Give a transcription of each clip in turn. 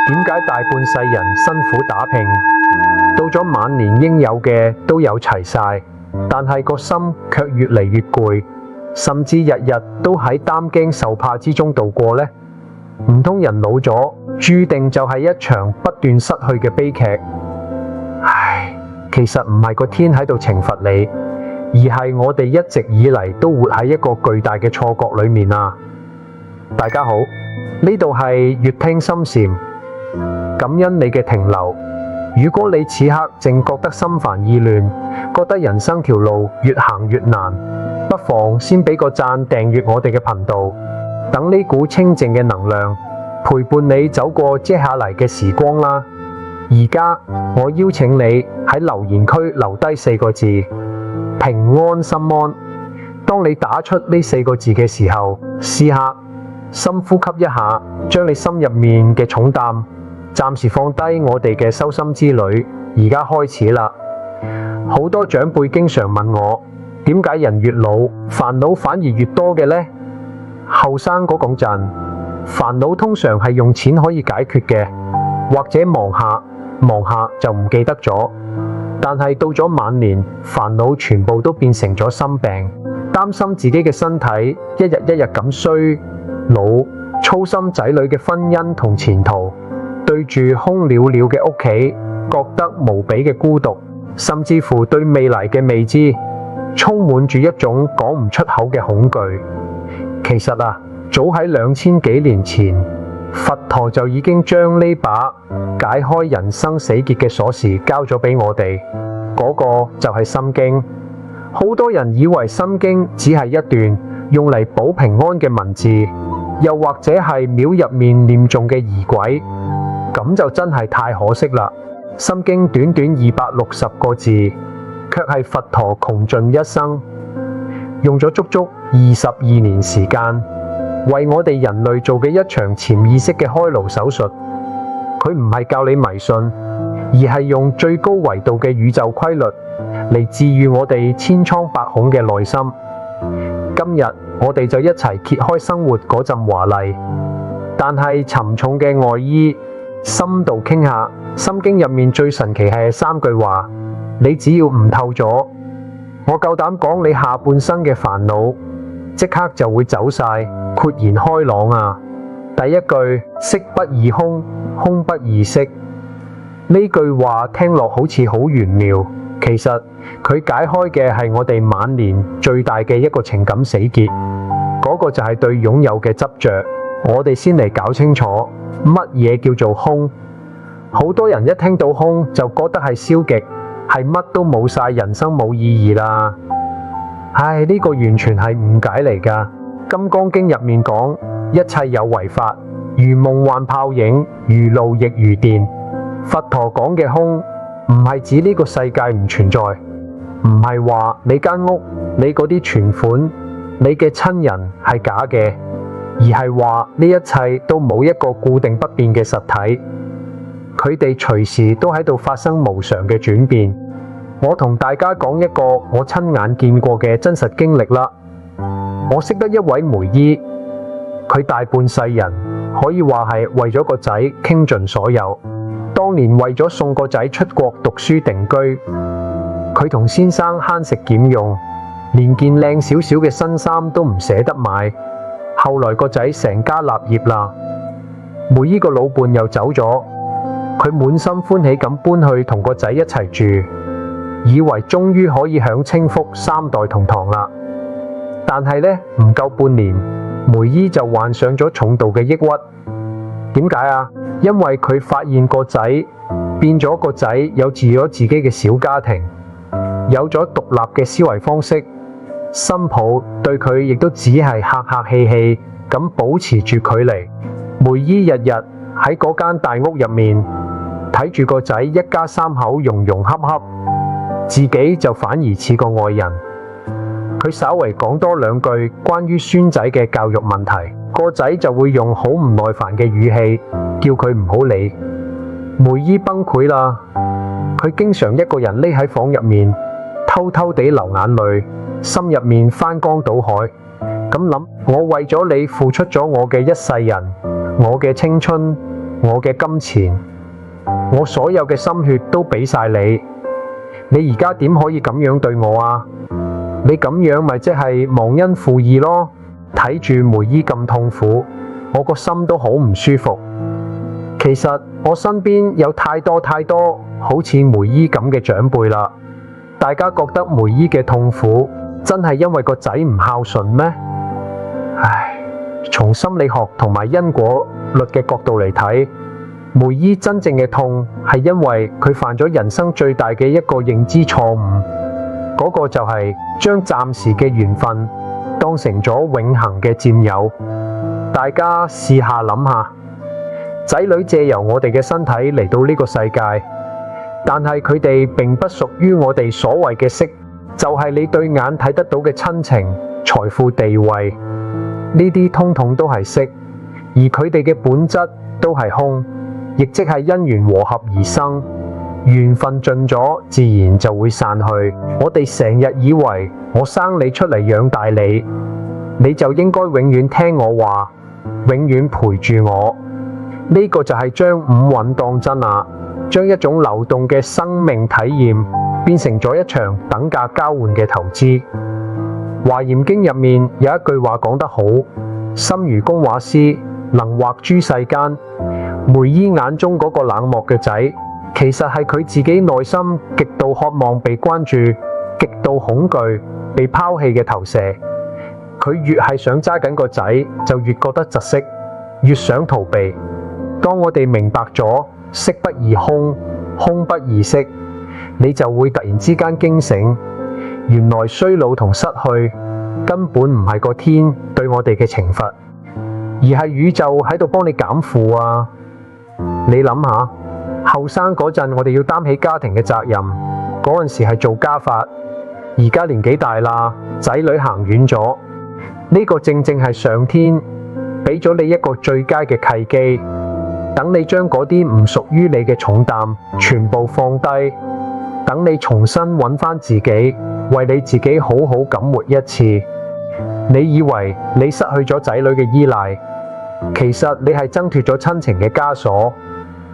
點解大半世人辛苦打拼，到咗晚年應有嘅都有齊晒，但係個心卻越嚟越攰，甚至日日都喺擔驚受怕之中度過呢？唔通人老咗，注定就係一場不斷失去嘅悲劇？唉，其實唔係個天喺度懲罰你，而係我哋一直以嚟都活喺一個巨大嘅錯覺裏面啊！大家好，呢度係粵聽心禪，感恩你嘅停留。如果你此刻正覺得心煩意亂，覺得人生條路越行越難，不妨先俾個讚，訂閱我哋嘅頻道，等呢股清靜嘅能量陪伴你走過接下嚟嘅時光啦。而家我邀請你喺留言區留低4個字：平安心安。當你打出呢4個字嘅時候，試下深呼吸一下，將你心入面嘅重擔暫時放低。我哋嘅修心之旅而家開始啦。好多長輩經常問我，點解人越老煩惱反而越多嘅呢？後生嗰陣煩惱通常係用錢可以解決嘅，或者忙下就唔記得咗。但係到咗晚年，煩惱全部都變成咗心病，擔心自己嘅身體一日一日咁衰老，操心仔女嘅婚姻同前途，對住空了了嘅屋企覺得無比嘅孤獨，甚至乎對未來嘅未知充滿住一種講唔出口嘅恐懼。其實啊，早喺2000幾年前，佛陀就已經將呢把解開人生死結嘅鎖匙交咗俾我哋，嗰個就係心經。好多人以為心經只係一段用嚟保平安嘅文字，又或者係廟入面念誦嘅儀軌，咁就真係太可惜啦。心經短短260個字，卻係佛陀窮盡一生，用咗足足22年時間，為我哋人類做嘅一場潛意識嘅開顱手術。佢唔係教你迷信，而係用最高維度嘅宇宙規律嚟治癒我哋千瘡百孔嘅內心。今日我哋就一齊揭開生活嗰陣華麗，但係沉重嘅外衣，深度傾下。心經入面最神奇係3句話，你只要悟透咗，我夠膽講你下半生嘅煩惱即刻就會走晒，豁然開朗啊！第一句，色不異空，空不異色。呢句話聽落好似好玄妙，其實佢解開嘅係我哋晚年最大嘅一個情感死結，嗰個就係對擁有嘅執着。我哋先嚟搞清楚乜嘢叫做空。好多人一聽到空就覺得係消極，係乜都冇晒，人生冇意義啦。唉，呢個完全係誤解嚟㗎。金剛經入面講，一切有為法，如夢幻泡影，如露亦如電。佛陀講嘅空，唔係指呢個世界唔存在，唔係話你間屋、你嗰啲存款、你嘅親人係假嘅，而係話呢一切都冇一個固定不變嘅實體。佢哋隨時都喺度發生無常嘅轉變。我同大家講一個我親眼見過嘅真實經歷啦。我識得一位梅姨，佢大半世人可以話係為咗個仔傾盡所有。當年為咗送個仔出國讀書定居，佢同先生慳食儉用，連件靚少少嘅新衫都唔捨得買。後來個仔成家立業啦，梅姨個老伴又走咗。佢滿心歡喜咁搬去同個仔一齊住，以為終於可以享清福3代同堂啦。但係呢，唔夠半年，梅姨就患上咗重度嘅抑鬱。點解啊？因為佢發現個仔變咗，個仔有住咗自己嘅小家庭，有咗獨立嘅思維方式，新抱對佢亦都只係客客氣氣咁保持住距離。梅姨日日喺嗰間大屋入面睇住個仔一家3口融融洽洽，自己就反而似個外人。佢稍微講多2句關於孫仔嘅教育問題，個仔就會用好唔耐煩嘅語氣叫佢唔好理。梅姨崩潰啦，佢經常一個人匿喺房入面，偷偷地流眼淚，心入面翻江倒海，咁諗：我為咗你付出咗我嘅一世人，我嘅青春，我嘅金錢，我所有嘅心血都俾晒你，你而家點可以咁樣對我啊？你咁樣咪即係忘恩負義咯？睇住梅姨咁痛苦，我個心都好唔舒服。其實我身邊有太多好似梅姨咁嘅長輩啦，大家覺得梅姨嘅痛苦真係因為個仔唔孝順咩？唉，從心理學同埋因果律嘅角度嚟睇，梅姨真正嘅痛係因為佢犯咗人生最大嘅一個認知錯誤，嗰個就係將暫時嘅緣分當成咗永恆嘅佔有。大家試下諗下，仔女借由我哋嘅身體嚟到呢個世界，但係佢哋並不屬於我哋所謂嘅色，就係你對眼睇得到嘅親情、財富、地位，呢啲通通都係色，而佢哋嘅本質都係空，亦即係因緣和合而生，緣分盡咗，自然就會散去。我哋成日以為我生你出嚟養大你，你就應該永遠聽我話，永遠陪住我。呢個就係將五蘊當真啦，將一種流動嘅生命體驗變成咗一場等價交換嘅投資。華嚴經入面有一句話講得好，心如工畫師，能畫諸世間。梅姨眼中嗰個冷漠嘅仔，其實係佢自己內心極度渴望被關注、極度恐懼被拋棄嘅投射。佢越係想揸緊個仔，就越覺得窒息，越想逃避。當我哋明白咗色不異空，空不異色，你就會突然之間驚醒，原來衰老同失去根本唔係個天對我哋嘅懲罰，而係宇宙喺度幫你減負啊！你諗下，後生嗰陣我哋要擔起家庭嘅責任，嗰陣時係做家法，而家年紀大啦，仔女行遠咗，呢個正正係上天俾咗你一個最佳嘅契機，等你將嗰啲唔屬於你嘅重擔全部放低，等你重新揾返自己，為你自己好好咁活一次。你以為你失去咗仔女嘅依賴，其實你係掙脫咗親情嘅枷鎖，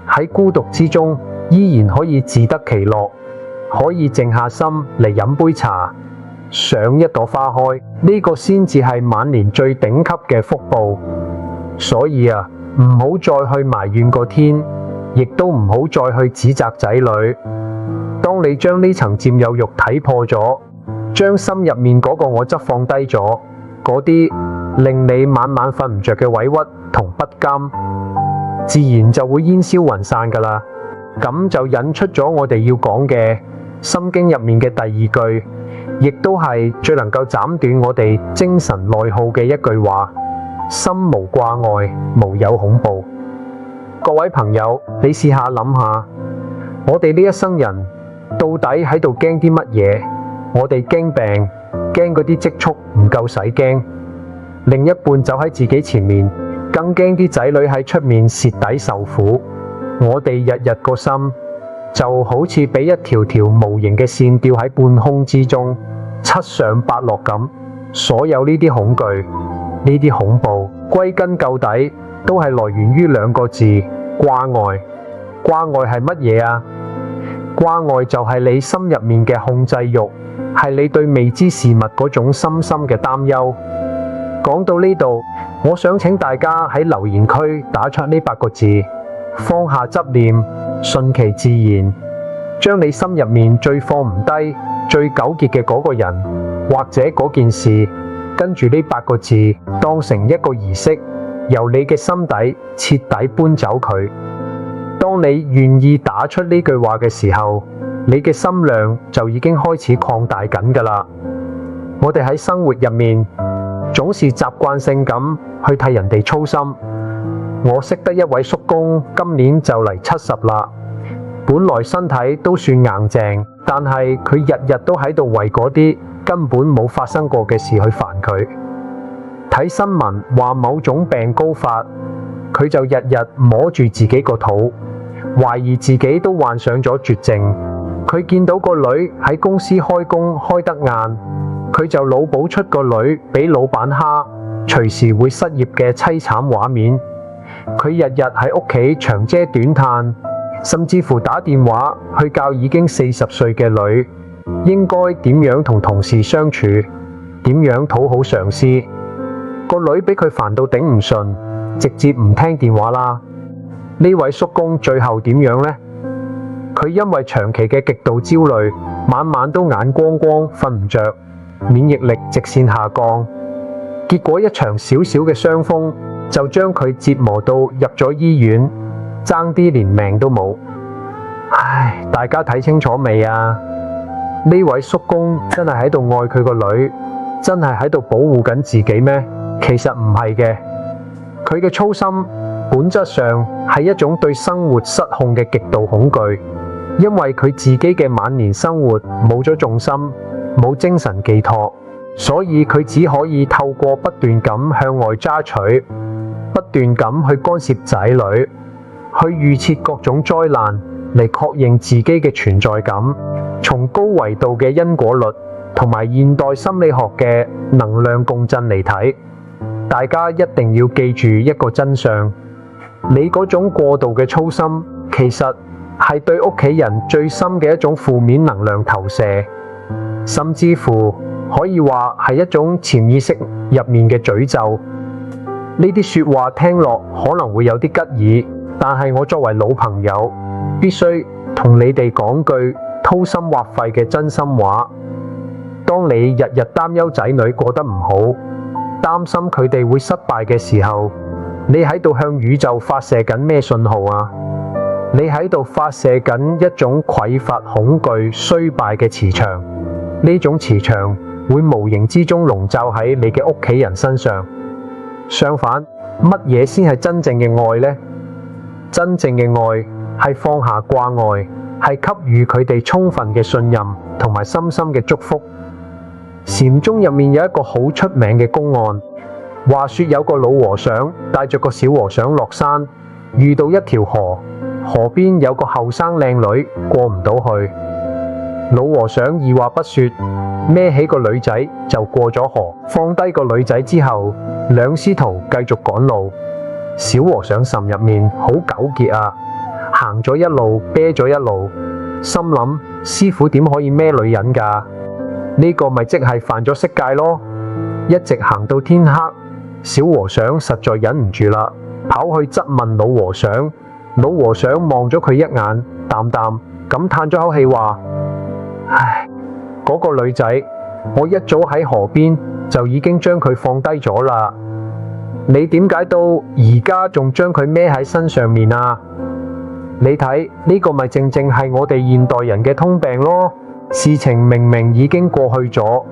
喺孤獨之中依然可以自得其樂，可以靜下心嚟飲杯茶，賞一朵花開，呢個先至係晚年最頂級嘅福報。所以啊，唔好再去埋怨個天，亦都唔好再去指責仔女。當你將呢層佔有欲睇破咗，將心入面嗰個我執放低咗，嗰啲令你晚晚瞓唔着嘅委屈同不甘，自然就會煙消雲散噶啦。咁就引出咗我哋要講嘅《心經》入面嘅第二句，亦都係最能夠斬斷我哋精神內耗嘅一句話：心無掛礙，無有恐怖。各位朋友，你試下諗下，我哋呢一生人到底喺度驚啲乜嘢？我哋驚病，驚嗰啲積蓄唔夠使驚；另一半走喺自己前面，更驚啲仔女喺出面蝕底受苦。我哋日日個心就好似俾一條條無形嘅線吊喺半空之中，七上八落咁。所有呢啲恐懼，呢啲恐怖，歸根究底都係來源於兩個字：掛礙。掛礙係乜嘢啊？掛礙就係你心入面嘅控制欲，係你對未知事物嗰種深深嘅擔憂。講到呢度，我想請大家喺留言區打出呢8個字：放下執念，順其自然。將你心入面最放唔低、最糾結嘅嗰個人或者嗰件事，跟住呢8個字當成一個儀式，由你嘅心底徹底搬走佢。當你願意打出呢句話嘅時候，你嘅心量就已經開始擴大緊㗎啦。我哋喺生活入面總是習慣性咁去替人哋操心。我識得一位叔公，今年就嚟70啦，本來身體都算硬淨，但係佢日日都喺度為嗰啲根本冇發生過嘅事去煩佢。睇新聞話某種病高發，佢就日日摸住自己個肚，懷疑自己都患上咗絕症。佢見到個女喺公司開工開得晏，佢就腦補出個女俾老闆蝦，隨時會失業嘅淒慘畫面。佢日日喺屋企長嗟短嘆，甚至乎打電話去教已經40歲嘅女應該點樣同同事相處，點樣討好上司。個女俾佢煩到頂唔順，直接唔聽電話啦。呢位叔公最後點樣呢？佢因為長期嘅極度焦慮，晚晚都眼光光，瞓唔着，免疫力直線下降，結果一場小小嘅傷風就將佢折磨到入咗醫院，爭啲連命都冇。唉，大家睇清楚未啊？呢位叔公真係喺度愛佢個女，真係喺度保護緊自己咩？其實唔係嘅，佢嘅操心本質上係一種對生活失控嘅極度恐懼，因為佢自己嘅晚年生活冇咗重心，冇精神寄託，所以佢只可以透過不斷咁向外揸取，不斷咁去干涉仔女，去預設各種災難嚟確認自己嘅存在感。從高維度嘅因果律同埋現代心理學嘅能量共振嚟睇，大家一定要記住一個真相：你嗰種過度嘅操心，其實係對屋企人最深嘅一種負面能量投射，甚至乎可以話係一種潛意識入面嘅詛咒。呢啲說話聽落可能會有啲吉耳，但係我作為老朋友，必須同你哋講句掏心挖肺嘅真心話。當你日日擔憂仔女過得唔好，擔心佢哋會失敗嘅時候，你喺度向宇宙發射緊咩信號啊？你喺度發射緊一種匱乏、恐懼、衰敗嘅磁場，呢種磁場會無形之中籠罩喺你嘅屋企人身上。相反，乜嘢先係真正嘅愛呢？真正嘅愛係放下掛礙，係給予佢哋充分嘅信任同埋深深嘅祝福。禪宗入面有一個好出名嘅公案，話說有個老和尚帶着個小和尚落山，遇到一條河，河邊有個後生靚女過唔到去。老和尚二話不說，孭起個女仔就過咗河，放低個女仔之後，兩師徒繼續趕路。小和尚心入面好糾結啊，行咗一路啤咗一路，心諗師傅點可以孭女人㗎？呢個咪即係犯咗色戒咯！一直行到天黑，小和尚實在忍唔住啦，跑去質問老和尚。老和尚望咗佢一眼，淡淡咁嘆咗口氣話：唉，嗰個女仔，我一早喺河邊就已經將佢放低咗啦。你點解到而家仲將佢孭喺身上面啊？你睇呢個咪正正係我哋現代人嘅通病咯。事情明明已經過去咗，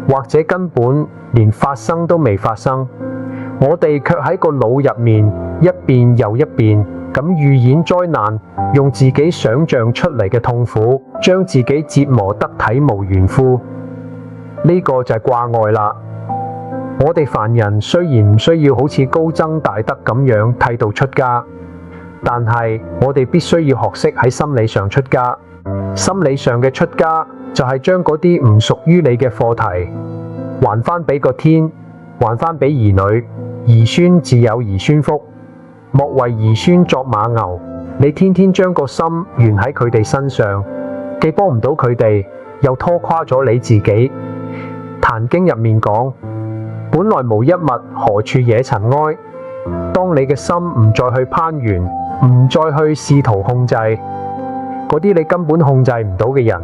或者根本連發生都未發生，我哋卻喺個腦入面一遍又一遍咁預演災難，用自己想象出嚟嘅痛苦，將自己折磨得體無完膚。呢個就係掛礙啦。我哋凡人雖然唔需要好似高僧大德咁樣剃度出家，但係我哋必須要學識喺心理上出家。心理上嘅出家就係將嗰啲唔屬於你嘅課題還翻俾個天，還翻俾兒女。兒孫自有兒孫福，莫為兒孫作馬牛。你天天將個心懸喺佢哋身上，既幫唔到佢哋，又拖垮咗你自己。壇經入面講，本來無一物，何處惹塵埃。當你嘅心唔再去攀緣，唔再去試圖控制嗰啲你根本控制唔到嘅人，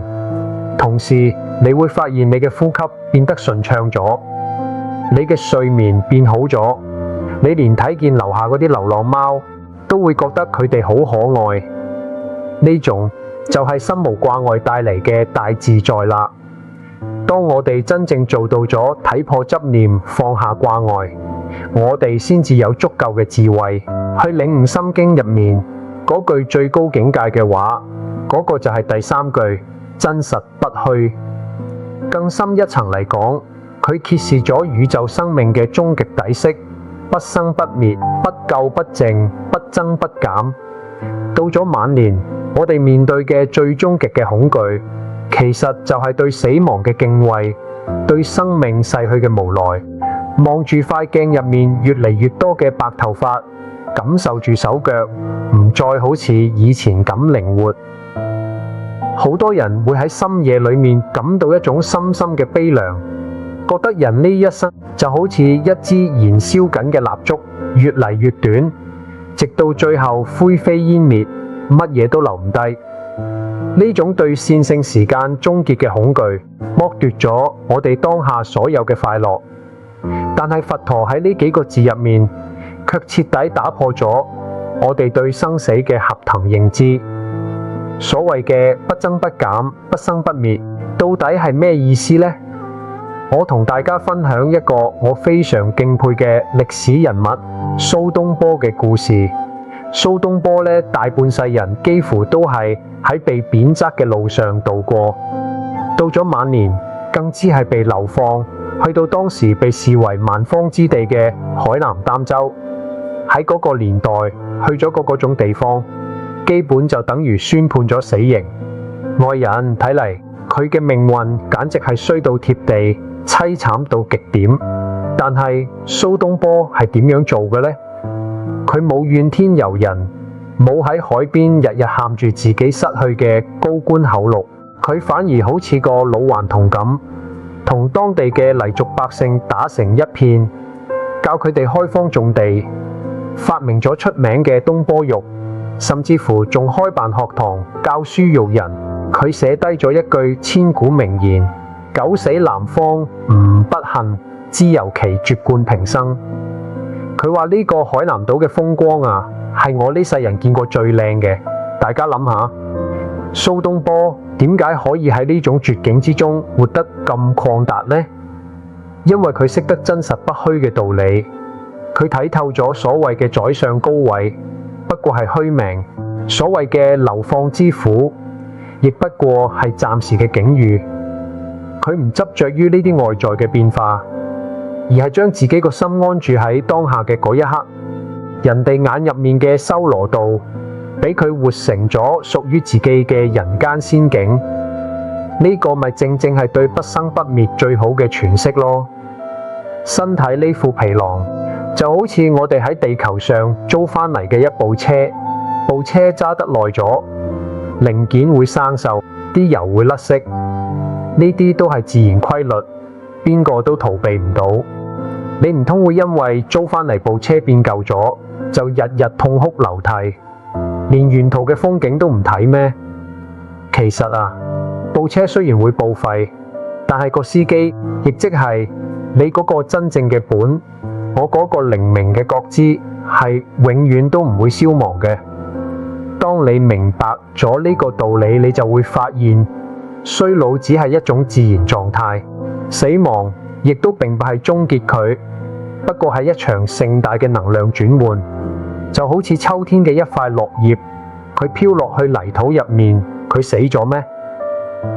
同時你會發現你嘅呼吸變得順暢咗，你嘅睡眠變好咗，你連睇見樓下嗰啲流浪貓都會覺得佢哋好可愛。呢種就係心無掛礙帶嚟嘅大自在啦。當我哋真正做到咗睇破執念，放下掛礙，我哋先至有足夠嘅智慧去領悟心經入面嗰句最高境界嘅話。嗰個就係第三句，真實不虛。更深一層嚟講，佢揭示咗宇宙生命嘅終極底色：不生不滅，不垢不淨，不增不減。到咗晚年，我哋面對嘅最終極嘅恐懼，其實就係對死亡嘅敬畏，對生命逝去嘅無奈。望住塊鏡入面越嚟越多嘅白頭髮，感受住手腳，唔再好似以前咁靈活。好多人會喺深夜裏面感到一種深深嘅悲涼，覺得人呢一生就好似一支燃燒緊嘅蠟燭，越嚟越短，直到最後灰飛煙滅，乜嘢都留唔低。呢種對線性時間終結嘅恐懼，剝奪咗我哋當下所有嘅快樂。但係佛陀喺呢幾個字入面，卻徹底打破咗我哋對生死嘅合騰認知。所謂嘅不增不減、不生不滅，到底係咩意思呢？我同大家分享一個我非常敬佩嘅歷史人物蘇東坡嘅故事。蘇東坡呢，大半世人幾乎都係喺被貶謫嘅路上度過，到咗晚年更只係被流放，去到當時被視為蠻荒之地嘅海南儋州。喺嗰個年代去咗嗰種地方，基本就等於宣判咗死刑。外人睇嚟，佢嘅命運簡直係衰到貼地，凄慘到極點。但係蘇東坡係點樣做嘅呢？佢冇怨天尤人，冇喺海邊日日喊住自己失去嘅高官厚祿，佢反而好似個老頑童咁，同當地嘅黎族百姓打成一片，教佢哋開荒種地，發明咗出名嘅東坡肉，甚至乎仲開辦學堂教書育人。佢寫低咗一句千古名言：九死南方吾不恨，之由其絕冠平生。佢話呢個海南島嘅風光啊，係我呢世人見過最靚嘅。大家諗下，蘇東坡點解可以喺呢種絕境之中活得咁曠達呢？因為佢識得真實不虛嘅道理，佢睇透咗所謂嘅宰相高位不過係虛名，所謂嘅流放之苦亦不過係暫時嘅境遇。佢唔執着於呢啲外在嘅變化，而係將自己個心安住喺當下嘅嗰一刻。人哋眼入面嘅修羅道，俾佢活成咗屬於自己嘅人間仙境。呢個咪正正係對不生不滅最好嘅詮釋咯。身體呢副皮囊就好似我哋喺地球上租翻嚟嘅一部車，部車揸得耐咗，零件會生鏽，啲油會甩色，呢啲都係自然規律，邊個都逃避唔到。你唔通會因為租翻嚟部車變舊咗，就日日痛哭流涕，連沿途嘅風景都唔睇咩？其實啊，部車雖然會報廢，但係個司機亦即係你嗰個真正嘅本，我嗰個靈明嘅覺知係永遠都唔會消亡嘅。當你明白咗呢個道理，你就會發現衰老只係一種自然狀態，死亡亦都並唔係終結佢，不過係一場盛大嘅能量轉換。就好似秋天嘅一塊落葉，佢飄落去泥土入面，佢死咗咩？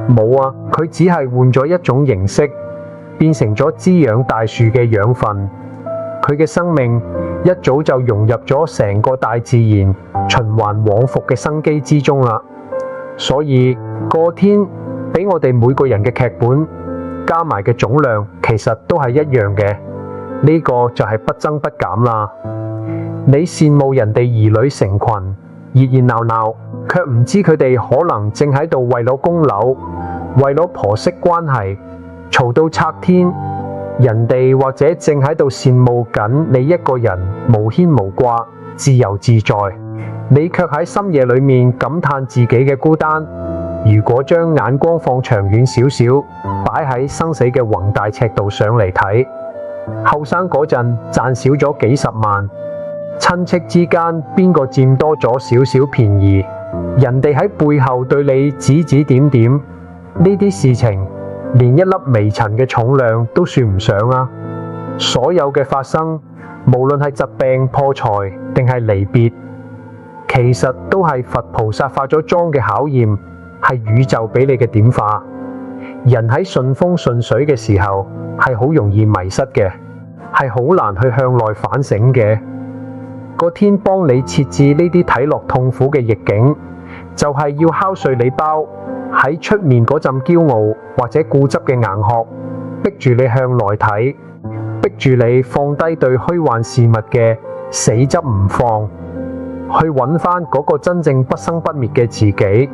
冇啊，佢只係換咗一種形式，變成咗滋養大樹嘅養分。佢嘅生命一早就融入咗成個大自然循環往復嘅生機之中啦。所以個天俾我哋每個人嘅劇本加埋嘅總量，其實都係一樣嘅。呢個就係不增不減啦。你羨慕人哋兒女成群，熱熱鬧鬧，卻唔知佢哋可能正喺度為咗供樓，為咗婆媳關係嘈到拆天。人哋或者正喺度羨慕緊你一個人無牽無掛、自由自在，你卻喺深夜裏面感嘆自己嘅孤單。如果將眼光放長遠少少，擺喺生死嘅宏大尺度上嚟睇，後生嗰陣賺少咗幾十萬，親戚之間邊個佔多咗少少便宜，人哋喺背後對你指指點點，呢啲事情連一粒微塵嘅重量都算唔上啊！所有嘅發生，無論係疾病、破財定係離別，其實都係佛菩薩化咗妝嘅考驗，係宇宙俾你嘅點化。人喺順風順水嘅時候係好容易迷失嘅，係好難去向內反省嘅。個天幫你設置呢啲睇落痛苦嘅逆境，就係要敲碎你包喺出面嗰陣驕傲或者固執嘅硬殼，逼住你向內睇，逼住你放低對虛幻事物嘅死則唔放，去揾返嗰個真正不生不滅嘅自己。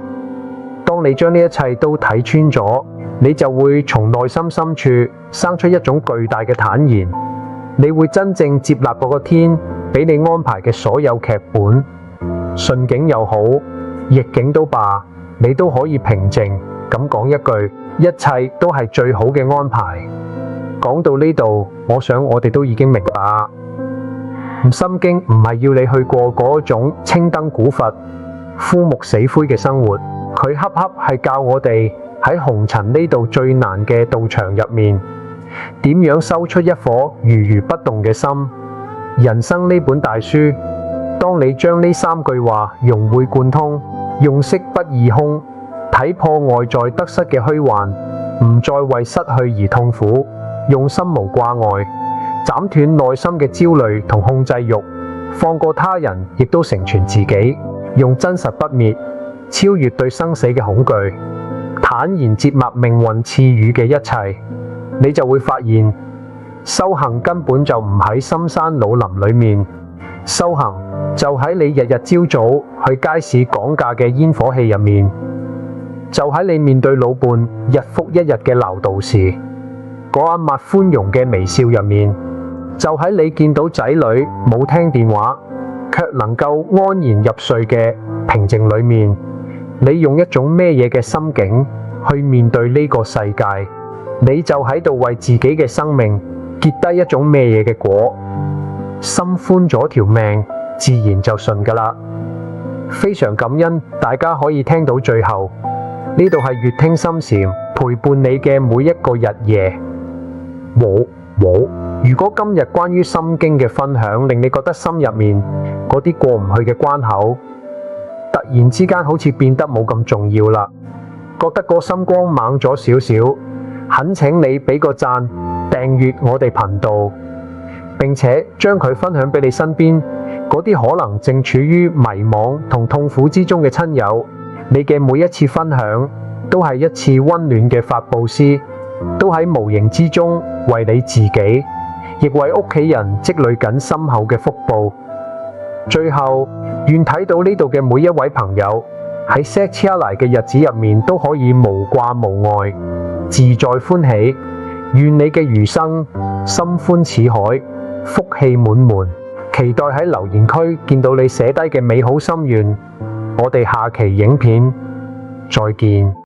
當你將呢一切都睇穿咗，你就會從內心深處生出一種巨大嘅坦然。你會真正接納嗰個天俾你安排嘅所有劇本，順境又好，逆境都罷，你都可以平靜咁講一句，一切都係最好嘅安排。講到呢度，我想我哋都已經明白，心經唔係要你去過嗰種青燈古佛、枯木死灰嘅生活，佢恰恰係教我哋喺紅塵呢度最難嘅道場入面，點樣修出一顆如如不動嘅心。人生呢本大書，當你將呢3句話融會貫通，用色不異空，睇破外在得失嘅虛幻，唔再為失去而痛苦，用心無掛礙，斬斷內心嘅焦慮同控制欲，放過他人，亦都成全自己，用真實不滅超越對生死嘅恐懼，坦然接納命運賜予嘅一切，你就會發現修行根本就唔喺深山老林裏面，修行就喺你日日朝早去街市講價嘅煙火氣入面，就喺你面對老伴日復一日嘅鬧導時嗰一抹寬容嘅微笑入面，就喺你見到仔女冇聽電話卻能夠安然入睡嘅平靜裏面，你用一種咩嘢嘅心境去面對呢個世界，你就喺度為自己嘅生命結低一種咩嘢嘅果。心寬咗條命，自然就順㗎喇。非常感恩大家可以聽到最後，呢度係粵聽心禪陪伴你嘅每一個日夜。如果今日關於心經嘅分享令你覺得心入面嗰啲過唔去嘅關口突然之間好似變得冇咁重要啦，覺得個心光猛咗少少，懇請你俾個讚，訂閱我哋頻道，並且將佢分享俾你身邊嗰啲可能正處於迷惘同痛苦之中嘅親友。你嘅每一次分享都係一次溫暖嘅法布施，都喺無形之中為你自己，亦為屋企人積累緊深厚嘅福報。最後，願睇到呢度嘅每一位朋友喺 set 車嚟嘅日子入面都可以無掛無礙，自在歡喜。願你嘅餘生心寬似海，福氣滿門。期待喺留言區見到你寫低嘅美好心願。我哋下期影片再見。